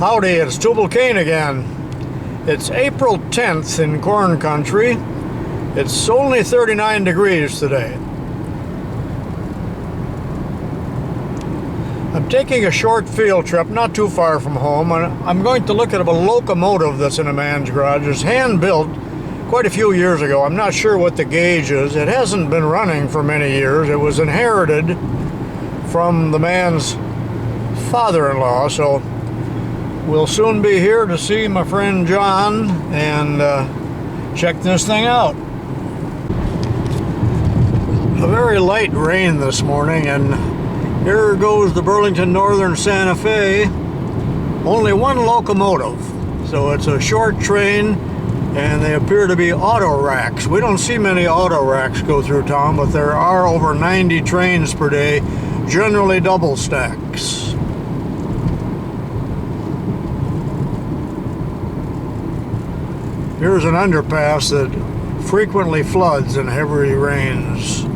Howdy, it's Tubalcain again. It's April 10th in corn country. It's only 39 degrees today. I'm taking a short field trip not too far from home, and I'm going to look at a locomotive that's in a man's garage. It's hand-built quite a few years ago. I'm not sure what the gauge is. It hasn't been running for many years. It was inherited from the man's father-in-law, so we'll soon be here to see my friend John and check this thing out. A very light rain this morning, and here goes the Burlington Northern Santa Fe. Only one locomotive, so it's a short train, and they appear to be auto racks. We don't see many auto racks go through town, but there are over 90 trains per day, generally double stacks. Here's an underpass that frequently floods in heavy rains.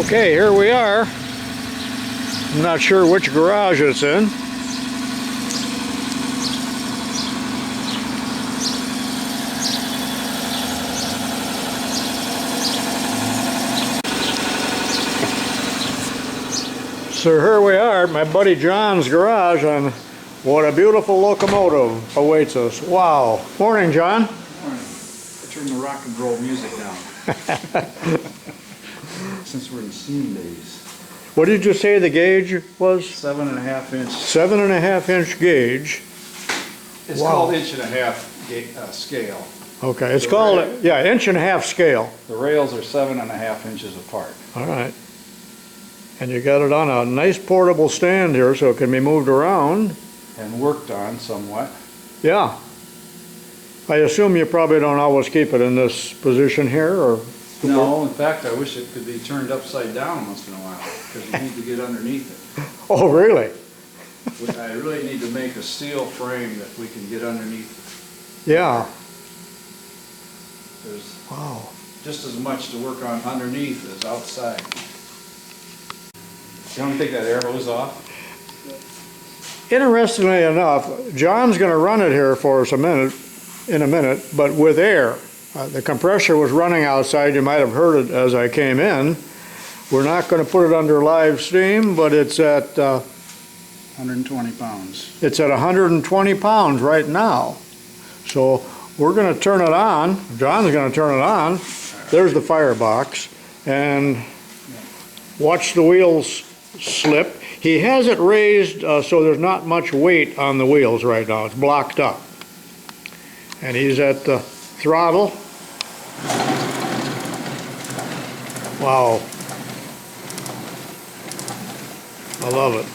Okay, here we are. I'm not sure which garage it's in. So here we are at my buddy John's garage, and what a beautiful locomotive awaits us. Wow. Morning, John. Morning. I turned the rock and roll music down. Since we're in steam days. What did you say the gauge was? 7.5 inch. 7.5 inch gauge. It's Wow. called 1.5 inch scale. Okay, it's called, yeah, 1.5 scale. The rails are 7.5 inches apart. All right. And you got it on a nice portable stand here so it can be moved around. And worked on somewhat. Yeah. I assume you probably don't always keep it in this position here, or? No, in fact, I wish it could be turned upside down once in a while, because you need to get underneath it. Oh, really? I really need to make a steel frame that we can get underneath. Yeah. There's Wow. just as much to work on underneath as outside. You want me to take that air hose off? Interestingly enough, John's going to run it here for us in a minute, but with air. The compressor was running outside. You might have heard it as I came in. We're not going to put it under live steam, but it's at 120 pounds. It's at 120 pounds right now. So we're going to turn it on. John's going to turn it on. There's the firebox, and watch the wheels slip. He has it raised so there's not much weight on the wheels right now. It's blocked up. And he's at the throttle. Wow. I love it.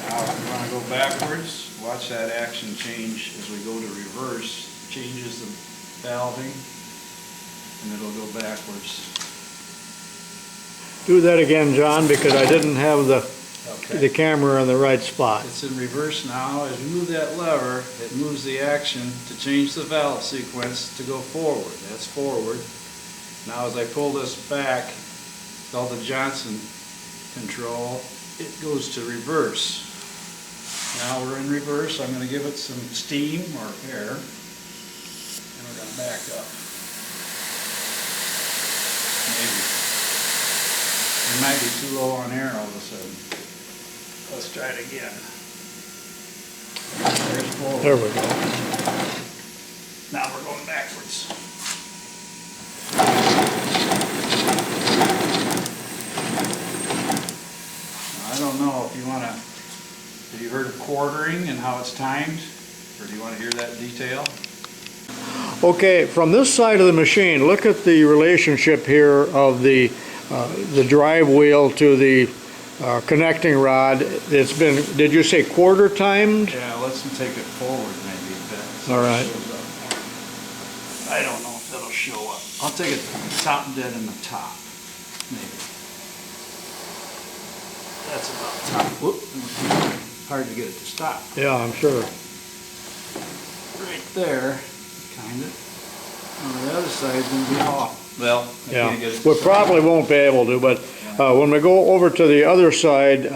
Now, if you want to go backwards, watch that action change as we go to reverse. Changes the valving, and it'll go backwards. Do that again, John, because I didn't have the camera in the right spot. It's in reverse now. As you move that lever, it moves the action to change the valve sequence to go forward. That's forward. Now as I pull this back, all the Johnson control, it goes to reverse. Now we're in reverse. I'm going to give it some steam or air, and we're going to back up. Maybe. It might be too low on air all of a sudden. Let's try it again. There's forward. There we go. Now we're going backwards. I don't know if you want to, have you heard of quartering and how it's timed? Or do you want to hear that detail? Okay, from this side of the machine, look at the relationship here of the drive wheel to the connecting rod. It's been, did you say quarter timed? Yeah, let's take it forward maybe a bit. So all right. It shows up more. I don't know if that'll show up. I'll take it top dead in the top, maybe. That's about top. Whoop. Hard to get it to stop. Yeah, I'm sure. Right there, kind of. On the other side's gonna be hot. Well, I can't get Yeah, it. we probably won't be able to, but when we go over to the other side,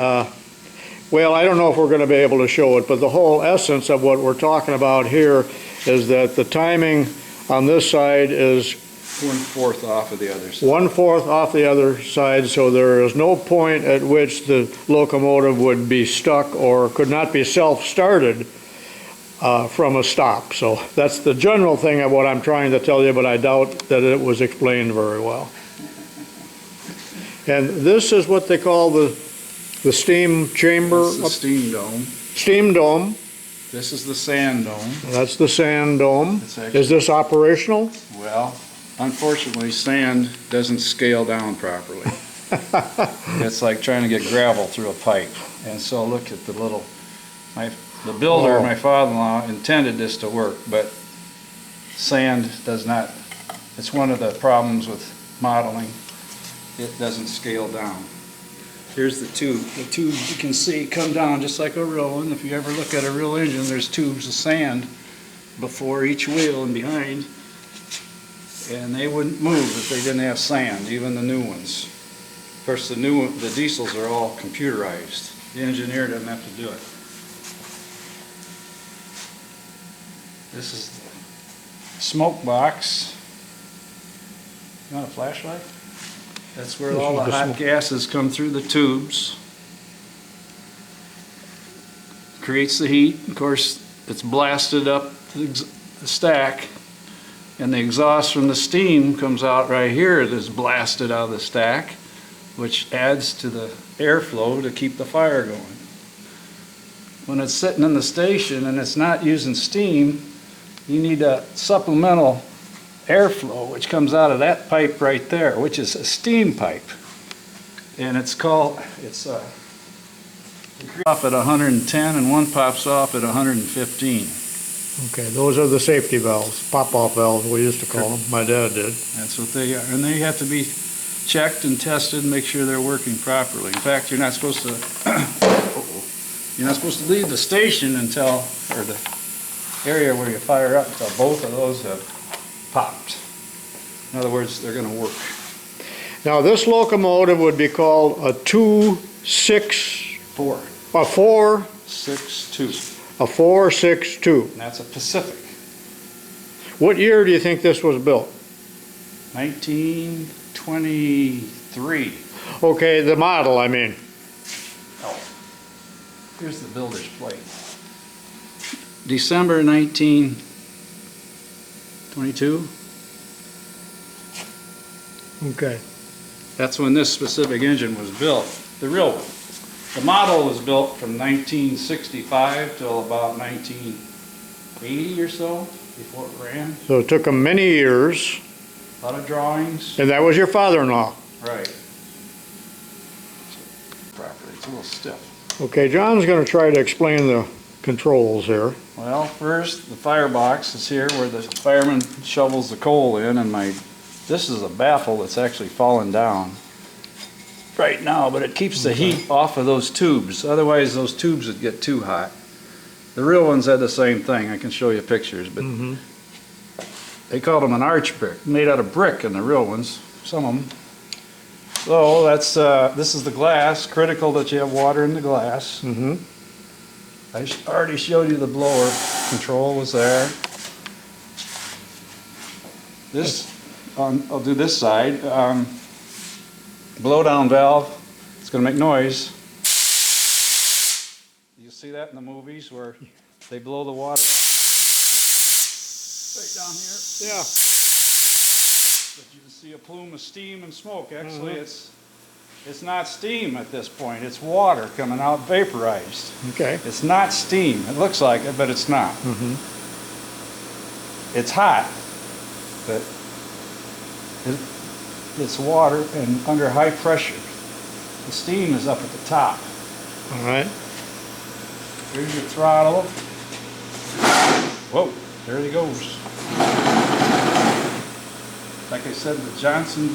well, I don't know if we're going to be able to show it, but the whole essence of what we're talking about here is that the timing on this side is 1/4 off of the other side. 1/4 off the other side, so there is no point at which the locomotive would be stuck or could not be self-started from a stop. So that's the general thing of what I'm trying to tell you, but I doubt that it was explained very well. And this is what they call the steam chamber. That's the steam dome. Steam dome. This is the sand dome. That's the sand dome. It's actually- Is this operational? Well, unfortunately, sand doesn't scale down properly. It's like trying to get gravel through a pipe. And so look at the little, the builder, Oh. my father-in-law, intended this to work, but sand does not, it's one of the problems with modeling. It doesn't scale down. Here's the tube. The tubes you can see come down just like a real one. If you ever look at a real engine, there's tubes of sand before each wheel and behind. And they wouldn't move if they didn't have sand, even the new ones. Of course, the diesels are all computerized. The engineer doesn't have to do it. This is the smoke box. You want a flashlight? That's where all the hot gases come through the tubes. Creates the heat. Of course, it's blasted up the stack, and the exhaust from the steam comes out right here that's blasted out of the stack, which adds to the airflow to keep the fire going. When it's sitting in the station and it's not using steam, you need a supplemental airflow, which comes out of that pipe right there, which is a steam pipe. And it's off at 110 and one pops off at 115. Okay, those are the safety valves, pop-off valves we used to call them. My dad did. That's what they are. And they have to be checked and tested and make sure they're working properly. In fact, you're not supposed to leave the station until, or the area where you fire up, until both of those have popped. In other words, they're going to work. Now, this locomotive would be called a 462. A 462. And that's a Pacific. What year do you think this was built? 1923. Okay, the model, I mean. Oh, here's the builder's plate. December 1922. Okay. That's when this specific engine was built, the real one. The model was built from 1965 till about 1980 or so, before it ran. So it took them many years. A lot of drawings. And that was your father-in-law. Right. Properly, it's a little stiff. Okay, John's going to try to explain the controls here. Well, first, the firebox is here where the fireman shovels the coal in, and this is a baffle that's actually fallen down right now, but it keeps the heat off of those tubes. Otherwise, those tubes would get too hot. The real ones had the same thing. I can show you pictures, but they called them an arch brick, made out of brick in the real ones, some of them. So that's this is the glass. Critical that you have water in the glass. I already showed you the blower control was there. This, I'll do this side. Blow down valve. It's going to make noise. You see that in the movies where they blow the water out? Right down here. Yeah. But you can see a plume of steam and smoke. Actually, it's not steam at this point. It's water coming out vaporized. Okay. It's not steam. It looks like it, but it's not. It's hot, but it's water and under high pressure. The steam is up at the top. All right. Here's your throttle. Whoa, there he goes. Like I said, the Johnson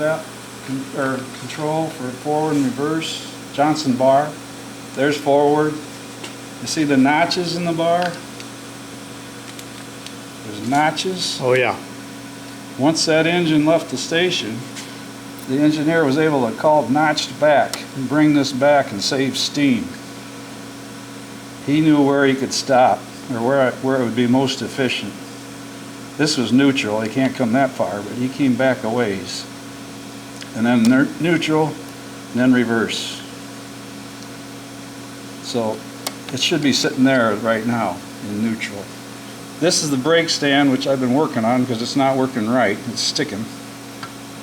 control for forward and reverse, Johnson bar. There's forward. You see the notches in the bar? There's notches. Oh, yeah. Once that engine left the station, the engineer was able to call notched back and bring this back and save steam. He knew where he could stop, or where it would be most efficient. This was neutral, he can't come that far, but he came back a ways. And then neutral, and then reverse. So it should be sitting there right now in neutral. This is the brake stand, which I've been working on because it's not working right, it's sticking.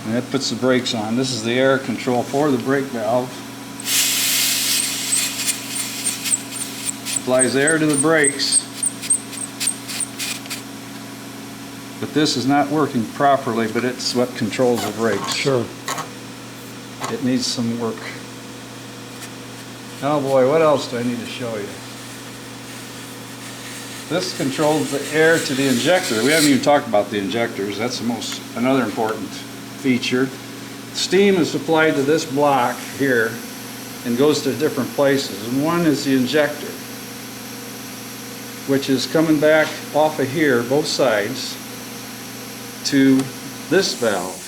And that puts the brakes on. This is the air control for the brake valve. Applies air to the brakes. But this is not working properly, but it's what controls the brakes. Sure. It needs some work. Oh boy, what else do I need to show you? This controls the air to the injector. We haven't even talked about the injectors. That's another important feature. Steam is supplied to this block here and goes to different places. And one is the injector, which is coming back off of here, both sides, to this valve,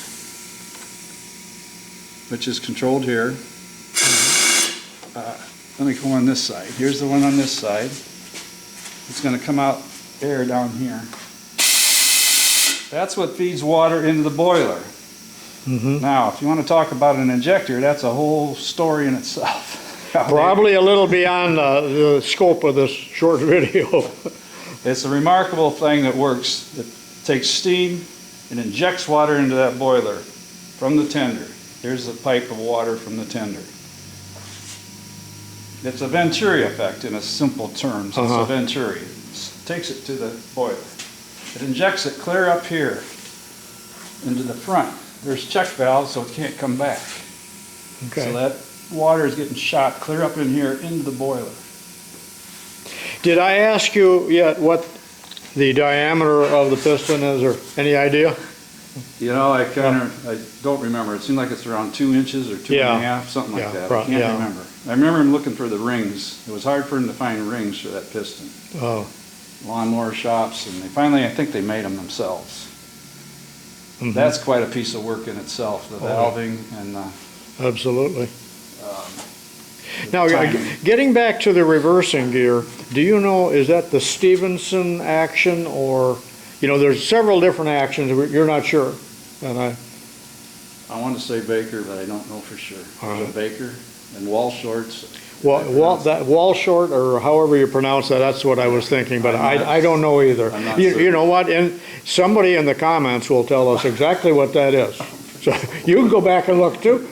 which is controlled here. Let me go on this side. Here's the one on this side. It's going to come out air down here. That's what feeds water into the boiler. Now, if you want to talk about an injector, that's a whole story in itself. Probably a little beyond the scope of this short video. It's a remarkable thing that works. It takes steam and injects water into that boiler from the tender. Here's the pipe of water from the tender. It's a Venturi effect in a simple terms. It's a Venturi. It takes it to the boiler. It injects it clear up here into the front. There's check valves, so it can't come back. Okay. So that water is getting shot clear up in here into the boiler. Did I ask you yet what the diameter of the piston is, or any idea? You know, I don't remember. It seemed like it's around 2 inches or 2.5, something like that. I can't remember. I remember him looking for the rings. It was hard for him to find rings for that piston. Oh. Lawnmower shops, and they finally, I think they made them themselves. That's quite a piece of work in itself, the valving and absolutely. Now, getting back to the reversing gear, do you know, is that the Stevenson action, or, you know, there's several different actions, you're not sure? And I want to say Baker, but I don't know for sure. There's a Baker and wall shorts. That wall short, or however you pronounce that, that's what I was thinking, but I don't know either. You know what, and somebody in the comments will tell us exactly what that is. So you can go back and look too.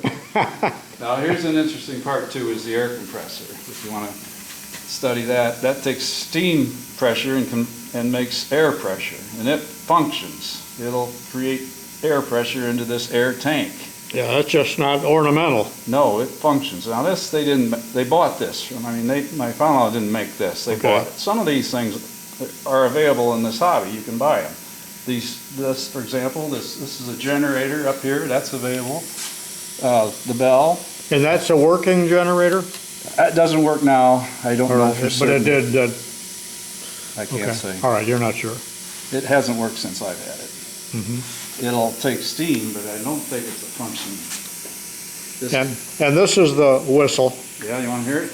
Now here's an interesting part too, is the air compressor. If you want to study that, that takes steam pressure and makes air pressure, and it functions. It'll create air pressure into this air tank. Yeah, that's just not ornamental. No, it functions. Now this, they bought this. My father-in-law didn't make this. They bought it. Some of these things are available in this hobby. You can buy them. This, for example, this is a generator up here. That's available. The bell. And that's a working generator? It doesn't work now. I don't know for certain. But it did. I can't say. All right, you're not sure. It hasn't worked since I've had it. It'll take steam, but I don't think it's a function. And this is the whistle. Yeah, you want to hear it?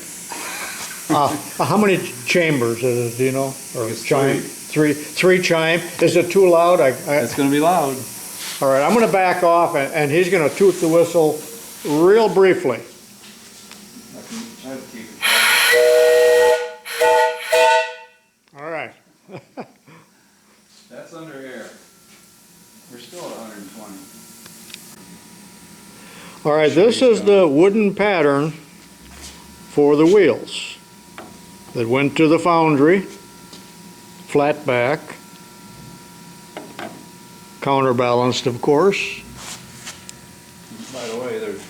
How many chambers is it, do you know? Or chime? Three. Three chime. Is it too loud? It's going to be loud. All right, I'm going to back off, and he's going to toot the whistle real briefly. I can try to keep it. All right. That's under air. We're still at 120. All right, this is the wooden pattern for the wheels that went to the foundry, flat back, counterbalanced, of course. By the way, there's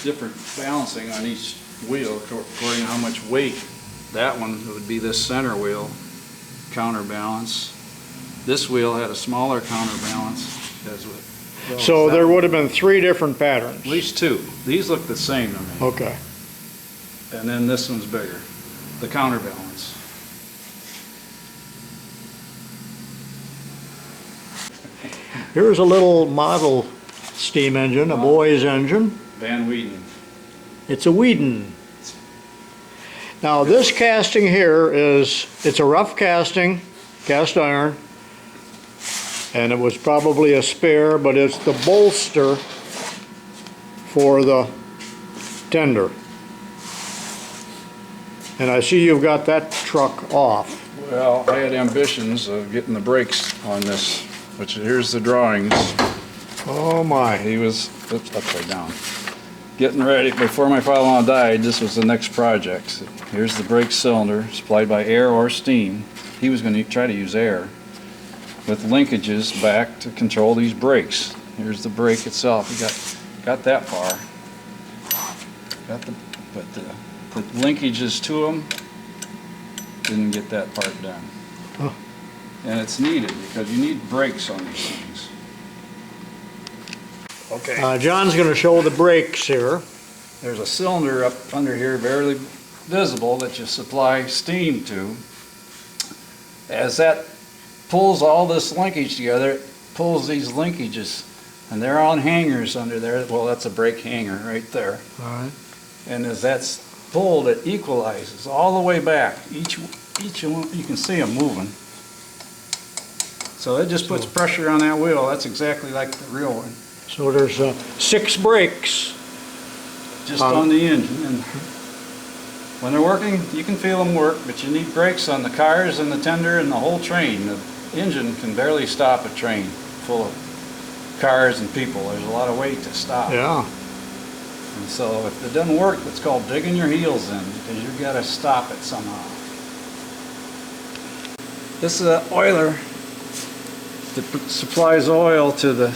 different balancing on each wheel according to how much weight. That one would be this center wheel, counterbalance. This wheel had a smaller counterbalance. So there would have been 3 different patterns. At least 2. These look the same to me. Okay. And then this one's bigger, the counterbalance. Here's a little model steam engine, a boy's engine. Van Whedon. It's a Whedon. Now this casting here it's a rough casting, cast iron, and it was probably a spare, but it's the bolster for the tender. And I see you've got that truck off. Well, I had ambitions of getting the brakes on this, which here's the drawings. Oh my. He was, oops, upside down. Getting ready, before my father-in-law died, this was the next project. Here's the brake cylinder, supplied by air or steam. He was going to try to use air, with linkages back to control these brakes. Here's the brake itself. He got that far. But the linkages to them, didn't get that part done. Huh. And it's needed, because you need brakes on these things. Okay. John's going to show the brakes here. There's a cylinder up under here, barely visible, that you supply steam to. As that pulls all this linkage together, it pulls these linkages, and they're on hangers under there. Well, that's a brake hanger right there. All right. And as that's pulled, it equalizes all the way back. Each one, you can see them moving. So it just puts pressure on that wheel. That's exactly like the real one. So there's 6 brakes. Just on the engine. And when they're working, you can feel them work, but you need brakes on the cars and the tender and the whole train. The engine can barely stop a train full of cars and people. There's a lot of weight to stop. Yeah. And so if it doesn't work, it's called digging your heels in, because you've got to stop it somehow. This is an oiler that supplies oil to the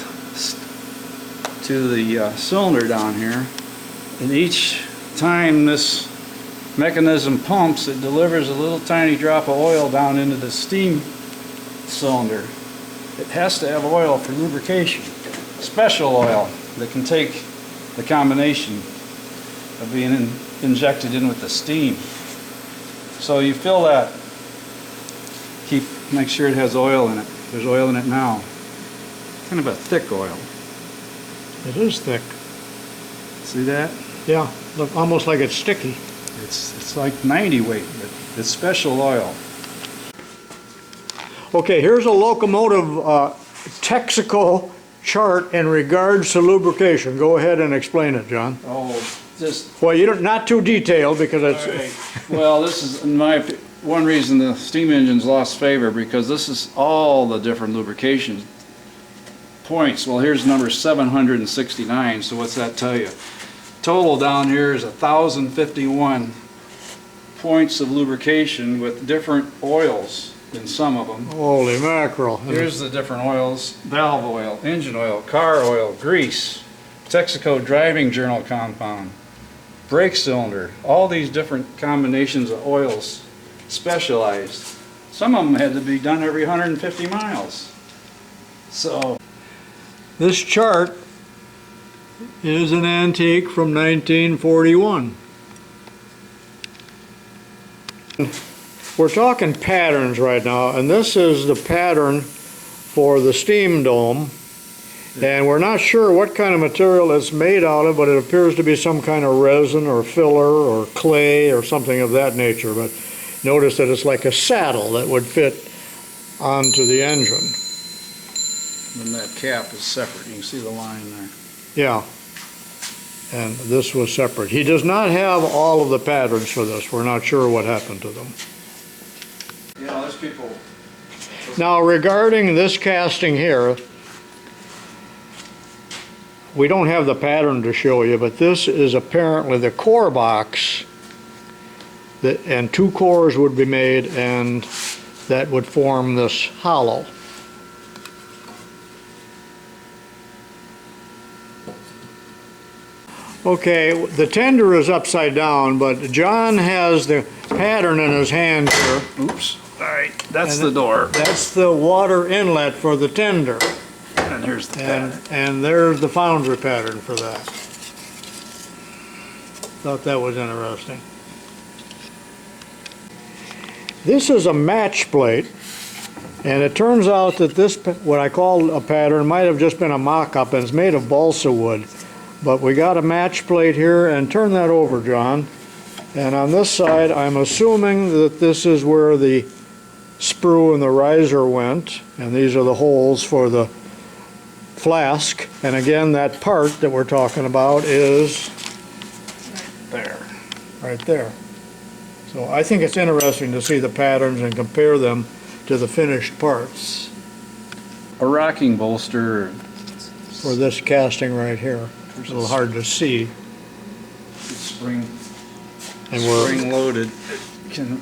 cylinder down here, and each time this mechanism pumps, it delivers a little tiny drop of oil down into the steam cylinder. It has to have oil for lubrication, special oil that can take the combination of being injected in with the steam. So you fill that, make sure it has oil in it. There's oil in it now. Kind of a thick oil. It is thick. See that? Yeah, look, almost like it's sticky. It's like 90 weight, but it's special oil. Okay, here's a locomotive Texaco chart in regards to lubrication. Go ahead and explain it, John. Oh, just... Well, you don't, not too detailed, because it's... Right. Well, this is, in my opinion, one reason the steam engines lost favor, because this is all the different lubrication points. Well, here's number 769, so what's that tell you? Total down here is 1,051 points of lubrication with different oils in some of them. Holy mackerel. Here's the different oils: valve oil, engine oil, car oil, grease, Texaco driving journal compound, brake cylinder, all these different combinations of oils, specialized. Some of them had to be done every 150 miles. So this chart is an antique from 1941. We're talking patterns right now, and this is the pattern for the steam dome, and we're not sure what kind of material it's made out of, but it appears to be some kind of resin or filler or clay or something of that nature. But notice that it's like a saddle that would fit onto the engine. And that cap is separate. You can see the line there. Yeah, and this was separate. He does not have all of the patterns for this. We're not sure what happened to them. You know, there's people... Now, regarding this casting here, we don't have the pattern to show you, but this is apparently the core box, and 2 cores would be made, and that would form this hollow. Okay, the tender is upside down, but John has the pattern in his hand here. Oops. All right, that's the door. That's the water inlet for the tender. And here's the pattern. And there's the foundry pattern for that. Thought that was interesting. This is a match plate, And it turns out that this, what I call a pattern, might have just been a mock-up, and it's made of balsa wood. But we got a match plate here, and turn that over, John. And on this side, I'm assuming that this is where the sprue and the riser went, and these are the holes for the flask. And again, that part that we're talking about is there, right there. So I think it's interesting to see the patterns and compare them to the finished parts A rocking bolster, for this casting right here. It's a little hard to see. spring And we're, spring loaded, can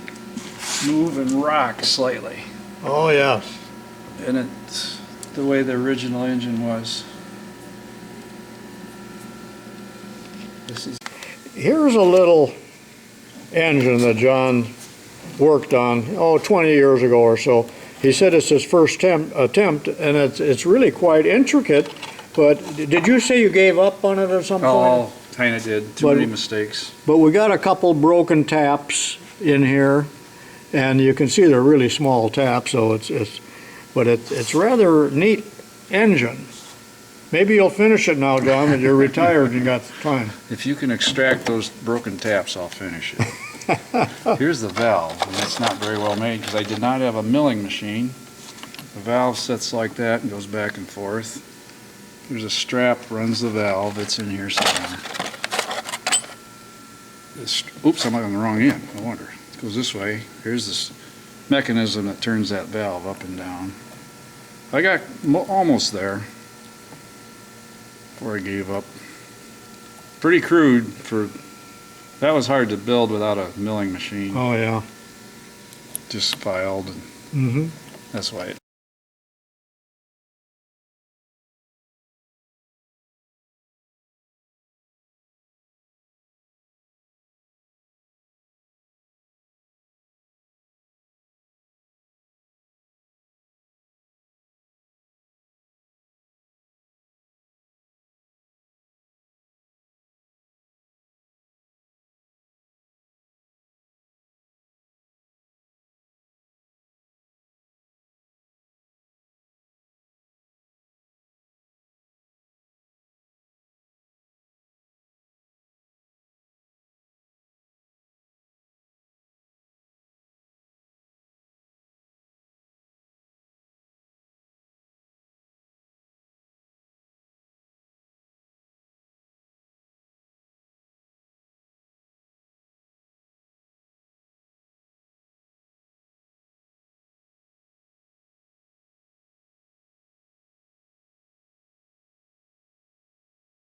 move and rock slightly. oh yes. And it's the way the original engine was. This is Here's a little engine that John worked on, 20 years ago or so. He said it's his first attempt, and it's really quite intricate. But did you say you gave up on it at some point? oh, kinda did, too But- many mistakes. But we got a couple broken taps in here, and you can see they're really small taps, so it's rather neat engine. Maybe you'll finish it now, John, when you're retired and you got time. If you can extract those broken taps, I'll finish it. Here's the valve, and it's not very well made because I did not have a milling machine. The valve sits like that and goes back and forth. There's a strap runs the valve. It's in here somewhere. Oops, I'm on the wrong end. No wonder. It goes this way. Here's this mechanism that turns that valve up and down. I got almost there before I gave up. Pretty crude for. That was hard to build without a milling machine. Oh, yeah. Just filed, and Mm-hmm. that's why it